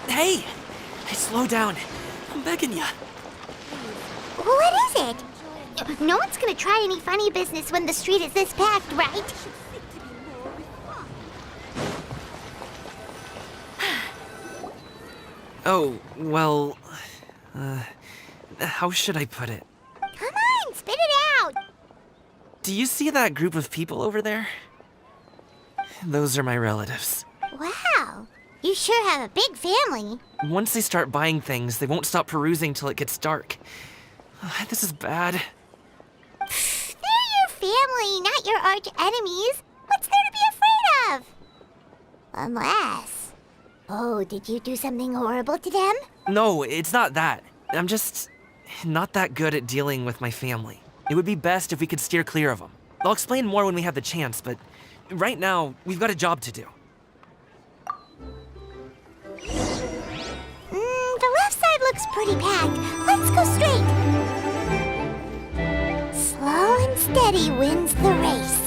Hey! Slow down. I'm begging ya. What is it? No one's gonna try any funny business when the street is this packed, right? Oh, well... how should I put it? Come on, spit it out! Do you see that group of people over there? Those are my relatives. Wow, you sure have a big family. Once they start buying things, they won't stop perusing till it gets dark. This is bad. They're your family, not your arch enemies. What's there to be afraid of? Unless... Oh, did you do something horrible to them? No, it's not that. I'm just not that good at dealing with my family. It would be best if we could steer clear of them. I'll explain more when we have the chance, but right now, we've got a job to do. The left side looks pretty packed. Let's go straight. Slow and steady wins the race.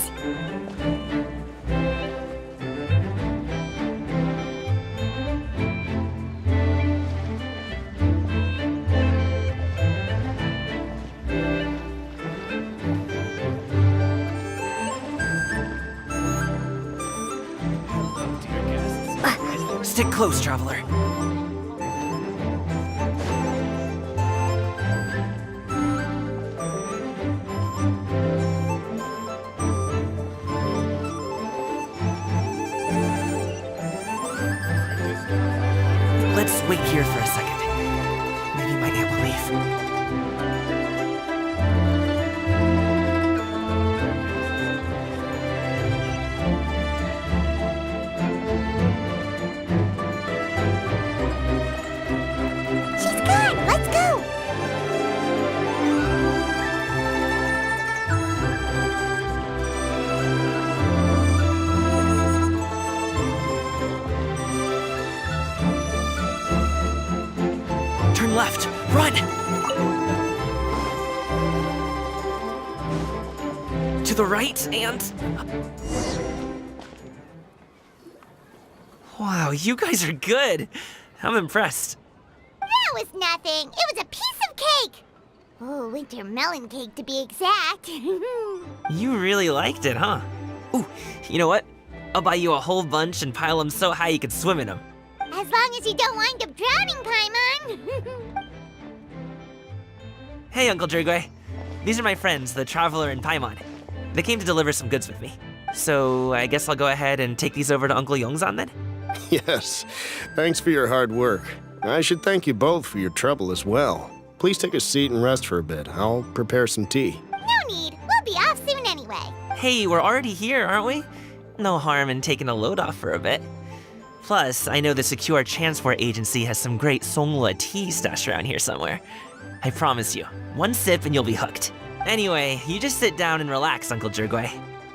Stick close, traveler. Let's wait here for a second. Maybe my aunt will leave. Turn left! Run! To the right and... Wow, you guys are good! I'm impressed. That was nothing. It was a piece of cake. Oh, winter melon cake to be exact. You really liked it, huh? Ooh, you know what? I'll buy you a whole bunch and pile them so high you could swim in them. As long as you don't wind up drowning, Paimon. Hey, Uncle Jirgwe. These are my friends, the Traveler and Paimon. They came to deliver some goods with me. So I guess I'll go ahead and take these over to Uncle Yongzan then? Yes. Thanks for your hard work. I should thank you both for your trouble as well. Please take a seat and rest for a bit. I'll prepare some tea. No need. We'll be off soon anyway. Hey, we're already here, aren't we? No harm in taking a load off for a bit. Plus, I know the Secure Transport Agency has some great Songhua tea stashed around here somewhere. I promise you, one sip and you'll be hooked. Anyway, you just sit down and relax, Uncle Jirgwe.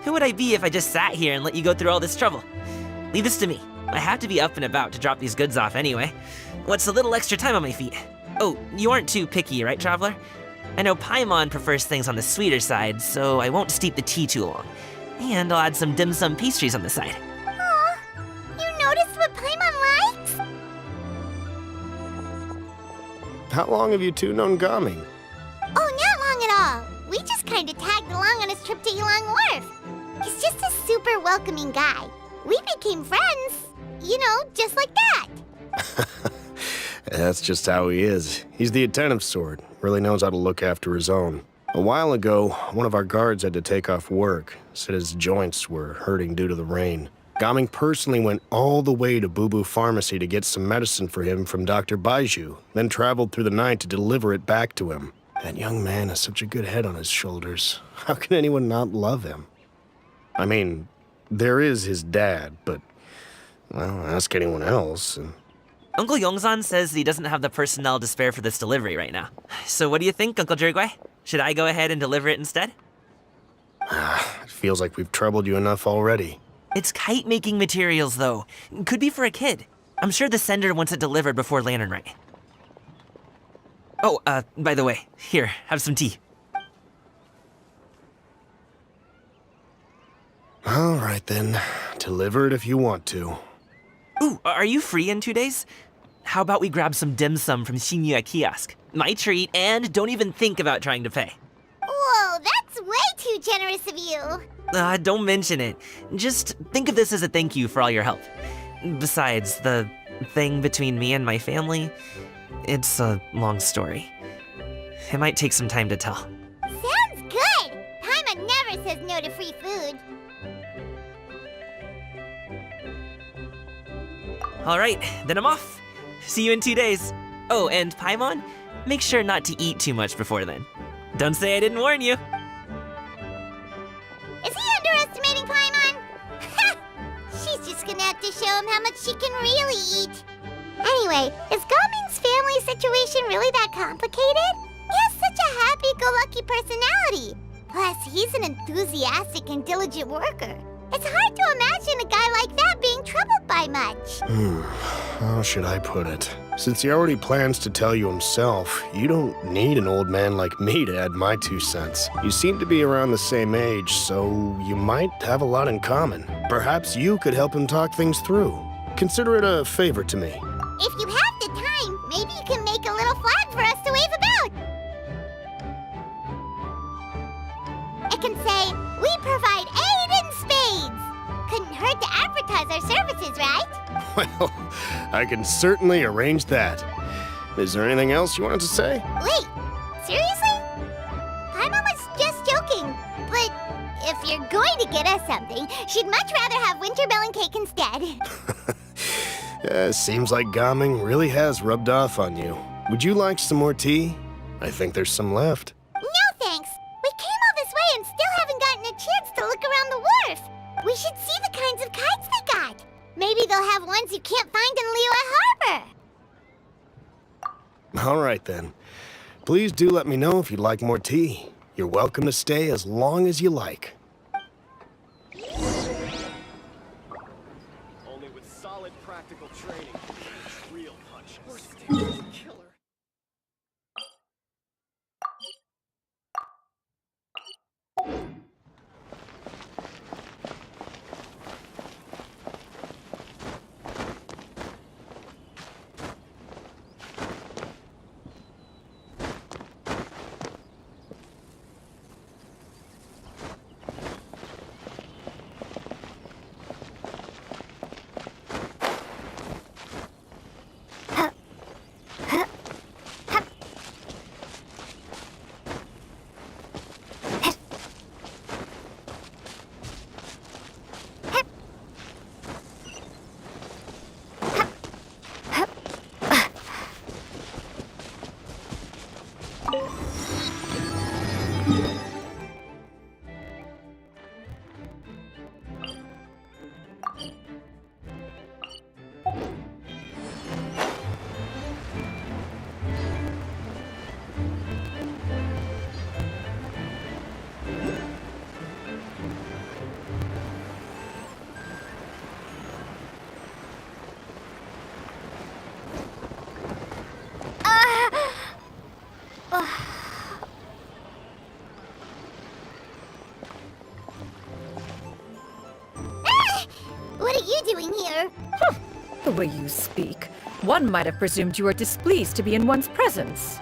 Who would I be if I just sat here and let you go through all this trouble? Leave this to me. I have to be up and about to drop these goods off anyway. What's a little extra time on my feet? Oh, you aren't too picky, right, Traveler? I know Paimon prefers things on the sweeter side, so I won't steep the tea too long. And I'll add some dim sum pastries on the side. Aw, you noticed what Paimon likes? How long have you two known Gaming? Oh, not long at all. We just kind of tagged along on his trip to Ylang Wharf. He's just a super welcoming guy. We became friends, you know, just like that. That's just how he is. He's the attentive sort. Really knows how to look after his own. A while ago, one of our guards had to take off work. Said his joints were hurting due to the rain. Gaming personally went all the way to Boo Boo Pharmacy to get some medicine for him from Dr. Baiju, then traveled through the night to deliver it back to him. That young man has such a good head on his shoulders. How can anyone not love him? I mean, there is his dad, but, well, ask anyone else. Uncle Yongzan says he doesn't have the personnel to spare for this delivery right now. So what do you think, Uncle Jirgwe? Should I go ahead and deliver it instead? It feels like we've troubled you enough already. It's kite-making materials, though. Could be for a kid. I'm sure the sender wants it delivered before Lantern Rite. Oh, by the way, here, have some tea. All right, then. Deliver it if you want to. Ooh, are you free in 2 days? how about we grab some dim sum from Shinya Kiosk? My treat, and don't even think about trying to pay. Whoa, that's way too generous of you. Don't mention it. Just think of this as a thank you for all your help. Besides, the thing between me and my family, it's a long story. It might take some time to tell. Sounds good. Paimon never says no to free food. All right, then I'm off. See you in 2 days. Oh, and Paimon, make sure not to eat too much before then. Don't say I didn't warn you. Is he underestimating Paimon? She's just gonna have to show him how much she can really eat. Anyway, is Gaming's family situation really that complicated? He has such a happy-go-lucky personality. Plus, he's an enthusiastic and diligent worker. It's hard to imagine a guy like that being troubled by much. How should I put it? Since he already plans to tell you himself, you don't need an old man like me to add my 2 cents. You seem to be around the same age, so you might have a lot in common. Perhaps you could help him talk things through. Consider it a favor to me. If you have the time, maybe you can make a little flag for us to wave about. It can say, "We provide aid in spades." Couldn't hurt to advertise our services, right? Well, I can certainly arrange that. Is there anything else you wanted to say? Wait, seriously? Paimon was just joking. But if you're going to get us something, she'd much rather have winter melon cake instead. Seems like Gaming really has rubbed off on you. Would you like some more tea? I think there's some left. No thanks. We came all this way and still haven't gotten a chance to look around the wharf. We should see the kinds of kites they got. Maybe they'll have ones you can't find in Liyue Harbor. All right, then. Please do let me know if you'd like more tea. You're welcome to stay as long as you like. Only with solid practical training, real punch. Horse is a killer. What are you doing here? The way you speak, one might have presumed you were displeased to be in one's presence.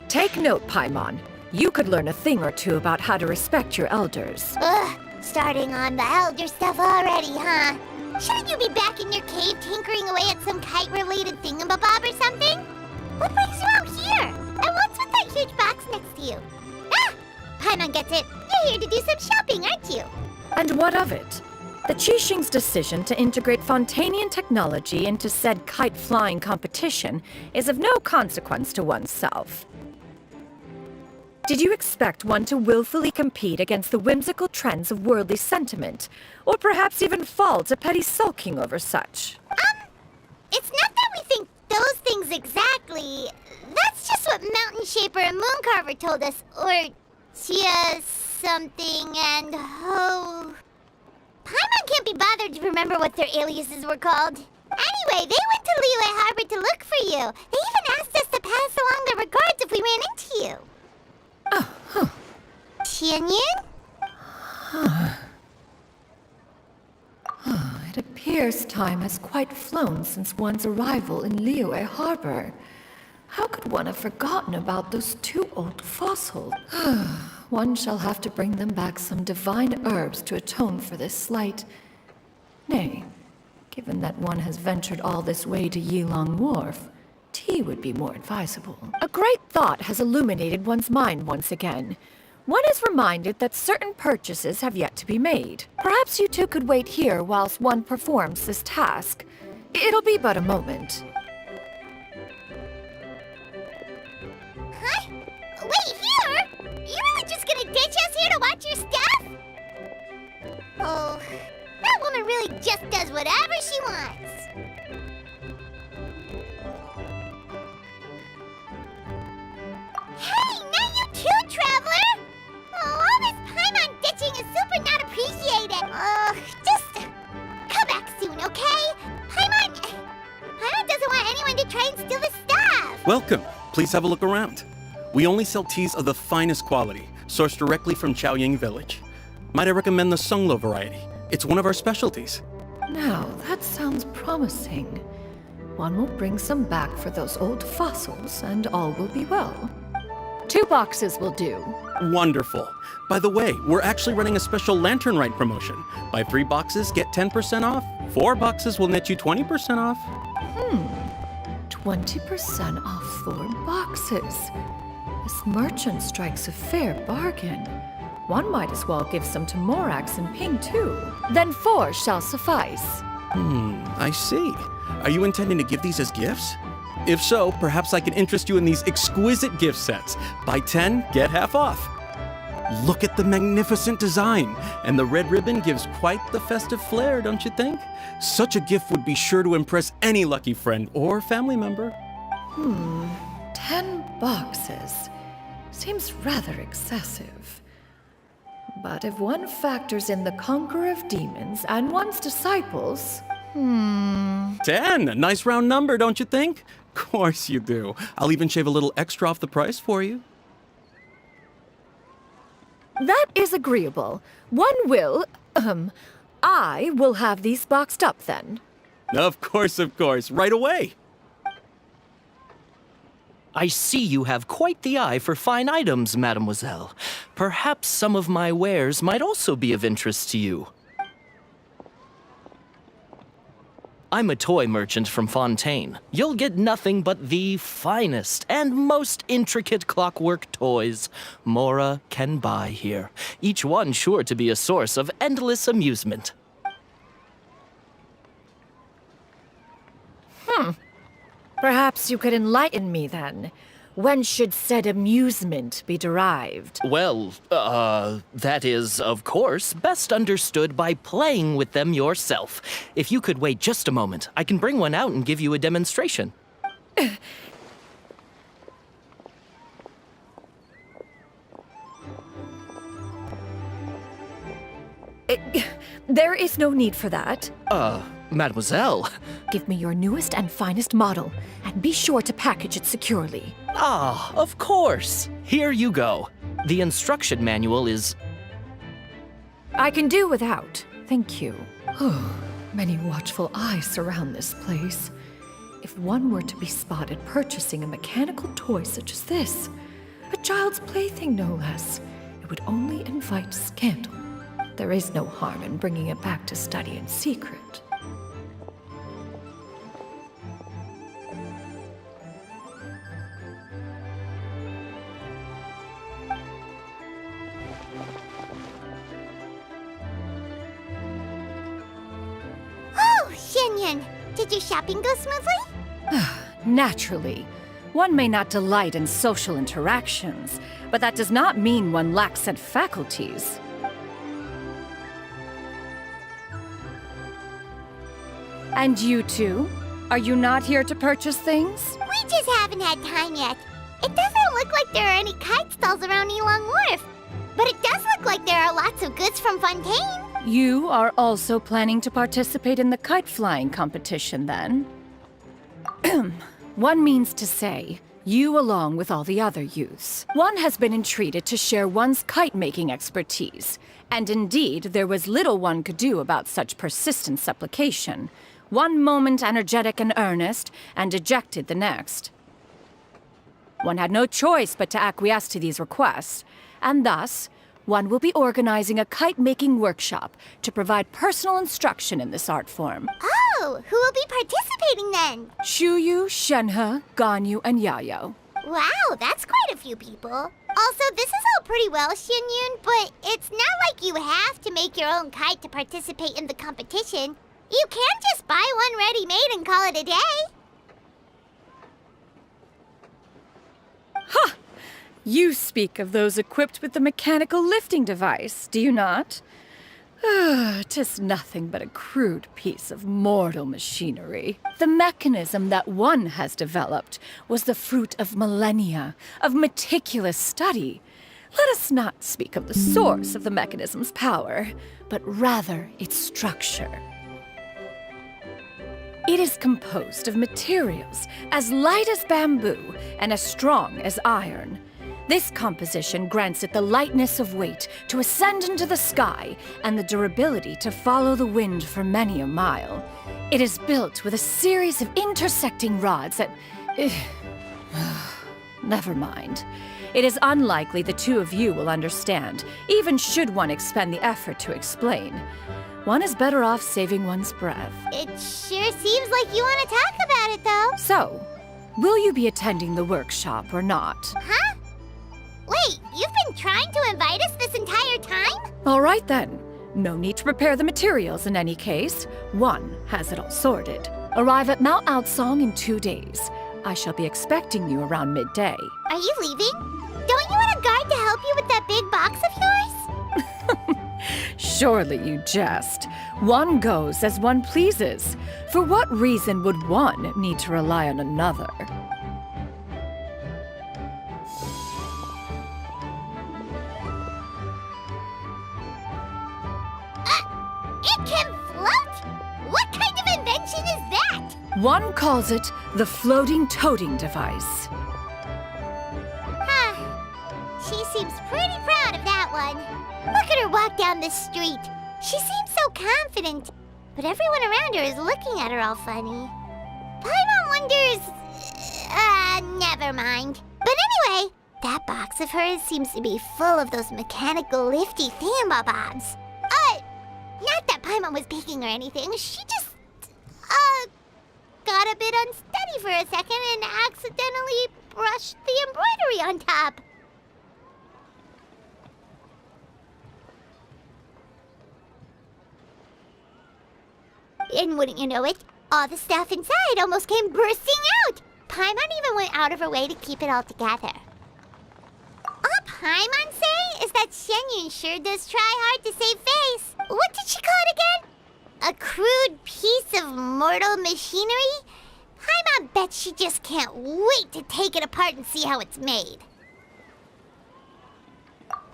Take note, Paimon. You could learn a thing or two about how to respect your elders. Ugh, starting on the elder stuff already, huh? Shouldn't you be back in your cave tinkering away at some kite-related thingamabob or something? What brings you out here? And what's with that huge box next to you? Ah! Paimon gets it. You're here to do some shopping, aren't you? And what of it? The Qixing's decision to integrate Fontanian technology into said kite-flying competition is of no consequence to oneself. Did you expect one to willfully compete against the whimsical trends of worldly sentiment, or perhaps even fall to petty sulking over such? It's not that we think those things exactly. That's just what Mountain Shaper and Moon Carver told us. Or Chia something and Ho. Paimon can't be bothered to remember what their aliases were called. Anyway, they went to Liyue Harbor to look for you. They even asked us to pass along their regards if we ran into you. Xianyun? It appears time has quite flown since one's arrival in Liyue Harbor. How could one have forgotten about those two old fossils? One shall have to bring them back some divine herbs to atone for this slight. Nay, given that one has ventured all this way to Yilong Wharf, tea would be more advisable. A great thought has illuminated one's mind once again. One is reminded that certain purchases have yet to be made. Perhaps you two could wait here whilst one performs this task. It'll be but a moment. Huh? Wait, here? You really just gonna ditch us here to watch your stuff? Oh, that woman really just does whatever she wants. Hey, not you too, Traveler! Oh, all this Paimon ditching is super not appreciated. Just come back soon, okay? Paimon doesn't want anyone to try and steal his stuff. Welcome. Please have a look around. We only sell teas of the finest quality, sourced directly from Chaoying Village. Might I recommend the Songlo variety? It's one of our specialties. Now, that sounds promising. One will bring some back for those old fossils, and all will be well. 2 boxes will do. Wonderful. By the way, we're actually running a special Lantern Rite promotion. Buy 3 boxes, get 10% off. 4 boxes will net you 20% off. 20% off 4 boxes. This merchant strikes a fair bargain. One might as well give some to Morax and Ping too. Then 4 shall suffice. I see. Are you intending to give these as gifts? If so, perhaps I can interest you in these exquisite gift sets. Buy 10, get half off. Look at the magnificent design, and the red ribbon gives quite the festive flair, don't you think? Such a gift would be sure to impress any lucky friend or family member. 10 boxes. Seems rather excessive. But if one factors in the Conqueror of Demons and one's disciples... 10! A nice round number, don't you think? Course you do. I'll even shave a little extra off the price for you. That is agreeable. One will... I will have these boxed up then. Of course, right away. I see you have quite the eye for fine items, mademoiselle. Perhaps some of my wares might also be of interest to you. I'm a toy merchant from Fontaine. You'll get nothing but the finest and most intricate clockwork toys Mora can buy here. Each one sure to be a source of endless amusement. Perhaps you could enlighten me then. When should said amusement be derived? Well, that is, of course, best understood by playing with them yourself. If you could wait just a moment, I can bring one out and give you a demonstration. There is no need for that. Mademoiselle. Give me your newest and finest model, and be sure to package it securely. Ah, of course. Here you go. The instruction manual is... I can do without. Thank you. Many watchful eyes surround this place. If one were to be spotted purchasing a mechanical toy such as this, a child's plaything no less, it would only invite scandal. There is no harm in bringing it back to study in secret. Did your shopping go smoothly? Naturally. One may not delight in social interactions, but that does not mean one lacks said faculties. And you two? Are you not here to purchase things? We just haven't had time yet. It doesn't look like there are any kite stalls around Yilong Wharf, but it does look like there are lots of goods from Fontaine. You are also planning to participate in the kite flying competition, then? One means to say, You along with all the other youths. One has been entreated to share one's kite-making expertise, and indeed there was little one could do about such persistent supplication. One moment energetic and earnest, and dejected the next. One had no choice but to acquiesce to these requests, and thus, one will be organizing a kite-making workshop to provide personal instruction in this art form. Oh, who will be participating then? Shuyu, Shenhe, Ganyu, and Yayo. Wow, that's quite a few people. Also, this is all pretty well, Xianyun, but it's not like you have to make your own kite to participate in the competition. You can just buy one ready-made and call it a day. Ha! You speak of those equipped with the mechanical lifting device, do you not? 'Tis nothing but a crude piece of mortal machinery. The mechanism that one has developed was the fruit of millennia of meticulous study. Let us not speak of the source of the mechanism's power, but rather its structure. It is composed of materials as light as bamboo and as strong as iron. This composition grants it the lightness of weight to ascend into the sky and the durability to follow the wind for many a mile. It is built with a series of intersecting rods that... Never mind. It is unlikely the two of you will understand, even should one expend the effort to explain. One is better off saving one's breath. It sure seems like you want to talk about it, though. So, will you be attending the workshop or not? Huh? Wait, you've been trying to invite us this entire time? All right then. No need to prepare the materials in any case. One has it all sorted. Arrive at Mount Outsong in 2 days. I shall be expecting you around midday. Are you leaving? Don't you want a guard to help you with that big box of yours? Surely you jest. One goes as one pleases. For what reason would one need to rely on another? It can float? What kind of invention is that? One calls it the floating toting device. Huh. She seems pretty proud of that one. Look at her walk down the street. She seems so confident, but everyone around her is looking at her all funny. Paimon wonders... never mind. But anyway, that box of hers seems to be full of those mechanical lifty thingamabobs. Not that Paimon was peeking or anything. She just, got a bit unsteady for a second and accidentally brushed the embroidery on top. And wouldn't you know it, all the stuff inside almost came bursting out. Paimon even went out of her way to keep it all together. All Paimon say is that Xianyun sure does try hard to save face. What did she call it again? A crude piece of mortal machinery? Paimon bets she just can't wait to take it apart and see how it's made.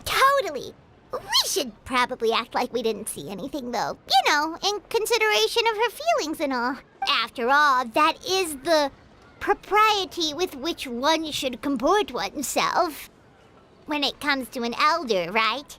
Totally. We should probably act like we didn't see anything, though. You know, in consideration of her feelings and all. After all, that is the propriety with which one should comport oneself. When it comes to an elder, right?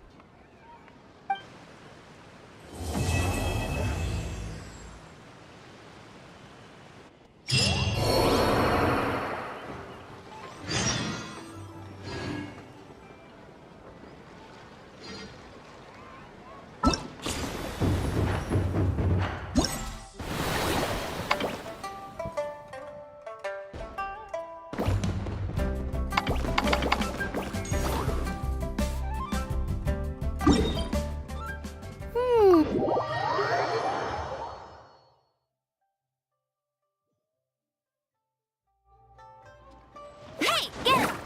Hey, get him!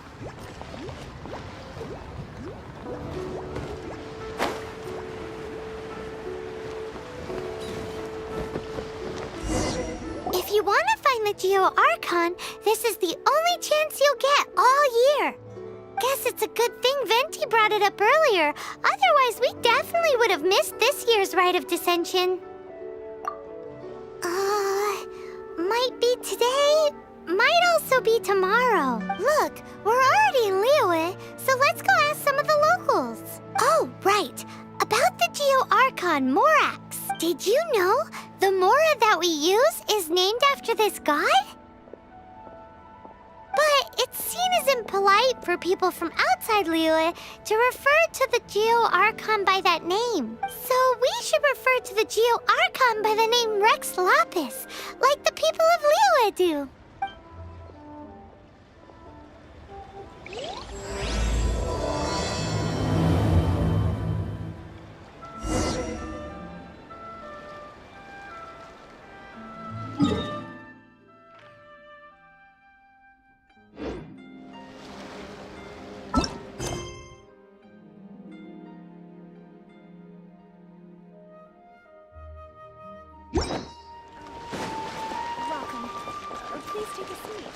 If you want to find the Geo-Archon, this is the only chance you'll get all year. Guess it's a good thing Venti brought it up earlier. Otherwise, we definitely would have missed this year's Rite of Dissension. Might be today, might also be tomorrow. Look, we're already in Liyue, so let's go ask some of the locals. Oh, right. About the Geo-Archon Morax. Did you know the Mora that we use is named after this god? But it's seen as impolite for people from outside Liyue to refer to the Geo-Archon by that name. So we should refer to the Geo-Archon by the name Rex Lapis, like the people of Liyue do. Welcome. Please take a seat.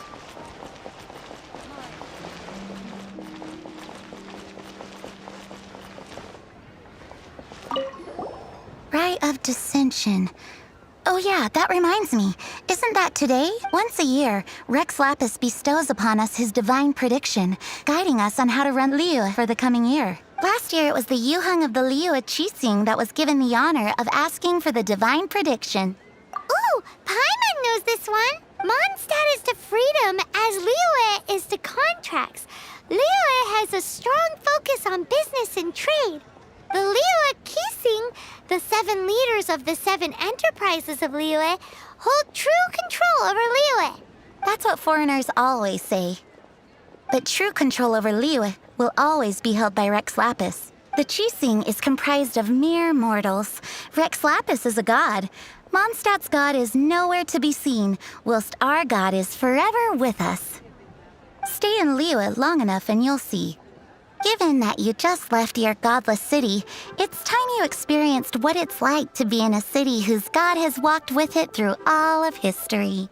Rite of Dissension. Oh yeah, that reminds me. Isn't that today? Once a year, Rex Lapis bestows upon us his divine prediction, guiding us on how to run Liyue for the coming year. Last year, it was the Yuheng of the Liyue Qixing that was given the honor of asking for the divine prediction. Ooh, Paimon knows this one. Mondstadt is to freedom as Liyue is to contracts. Liyue has a strong focus on business and trade. The Liyue Qixing, the 7 leaders of the 7 enterprises of Liyue, hold true control over Liyue. That's what foreigners always say. But true control over Liyue will always be held by Rex Lapis. The Qixing is comprised of mere mortals. Rex Lapis is a god. Mondstadt's god is nowhere to be seen, whilst our god is forever with us. Stay in Liyue long enough and you'll see. Given that you just left your godless city, it's time you experienced what it's like to be in a city whose god has walked with it through all of history.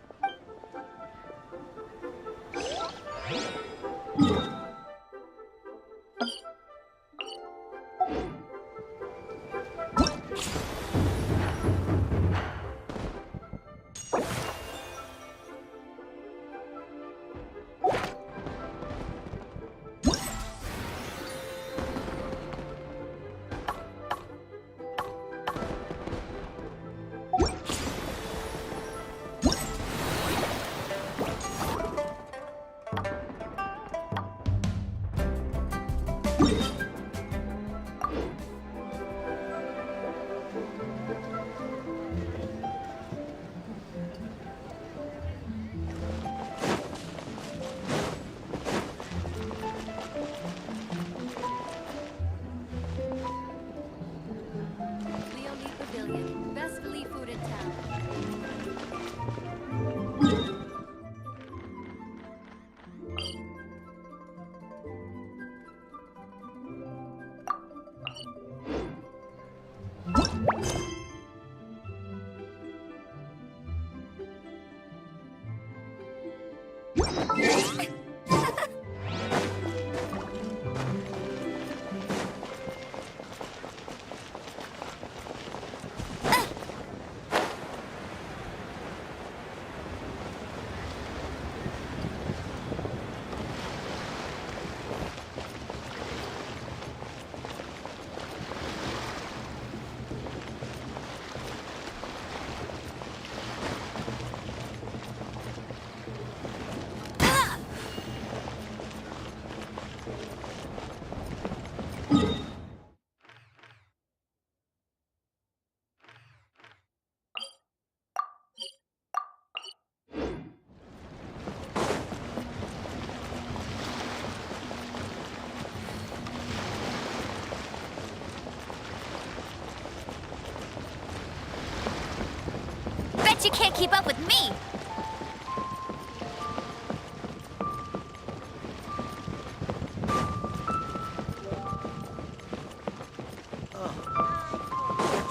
Bet you can't keep up with me!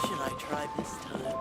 Should I try this time?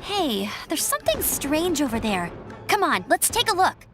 Hey, there's something strange over there. Come on, let's take a look.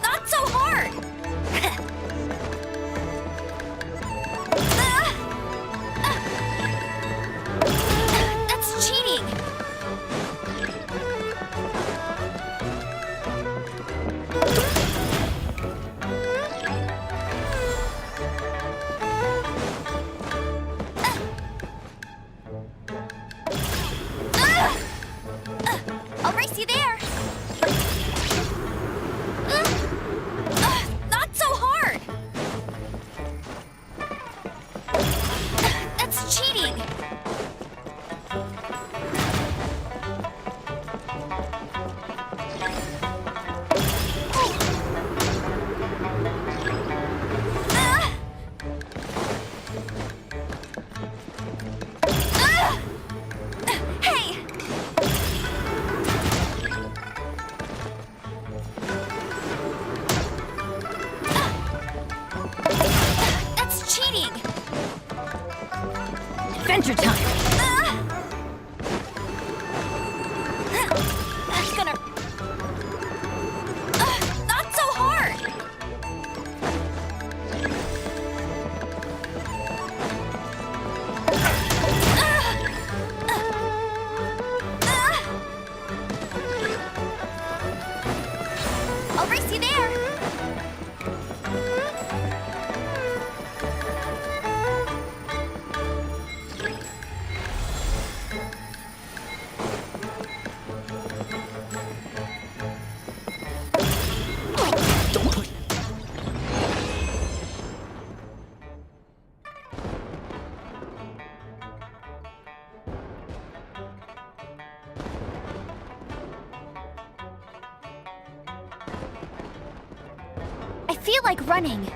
Not so hard! That's cheating! I'll race you there! Not so hard! That's cheating! Hey! That's cheating! Adventure time! That's gonna... not so hard! I'll race you there! I feel like running.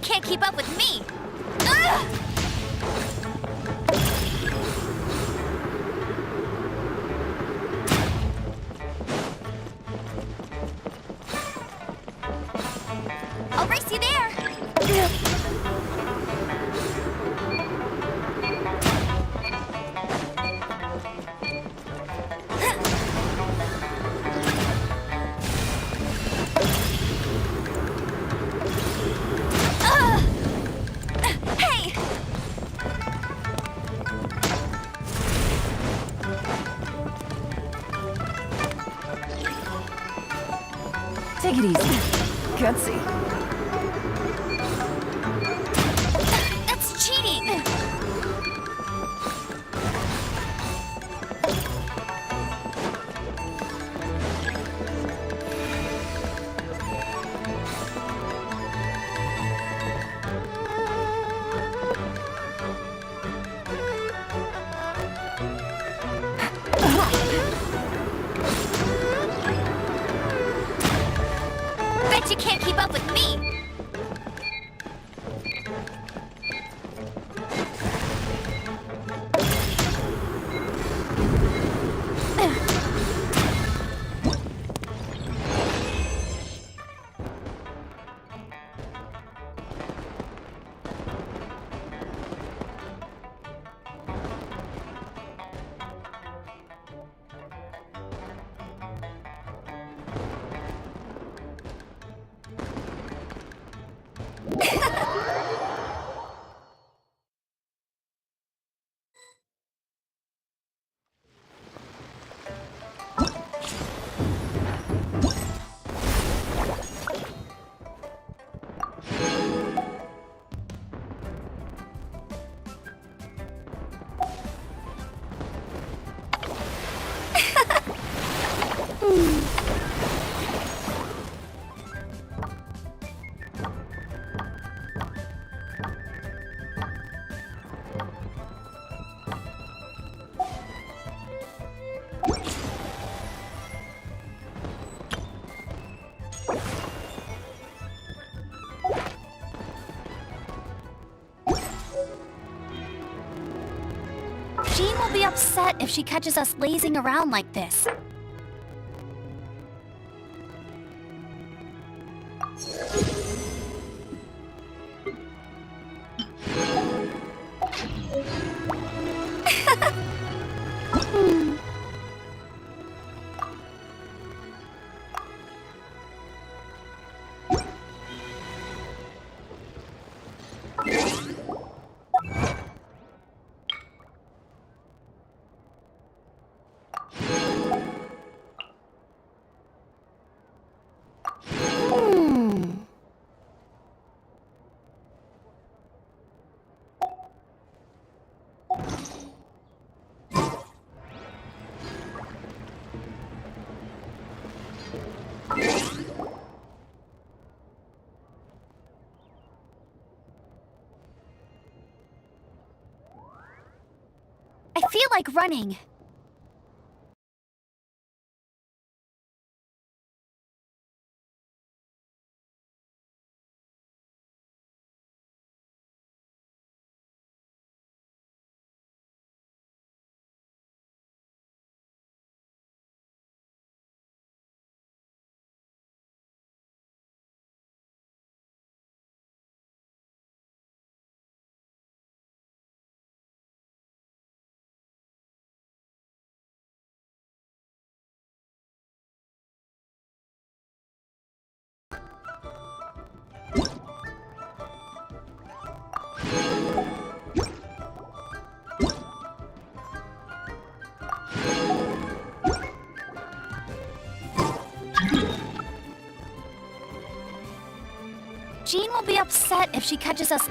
can't keep up with me! Ugh! I'll race you there! Hey! Take it easy. Gutsy. That's cheating! Bet you can't keep up with me! Jean will be upset if she catches us lazing around like this. I feel like running. Jean will be upset if she catches us.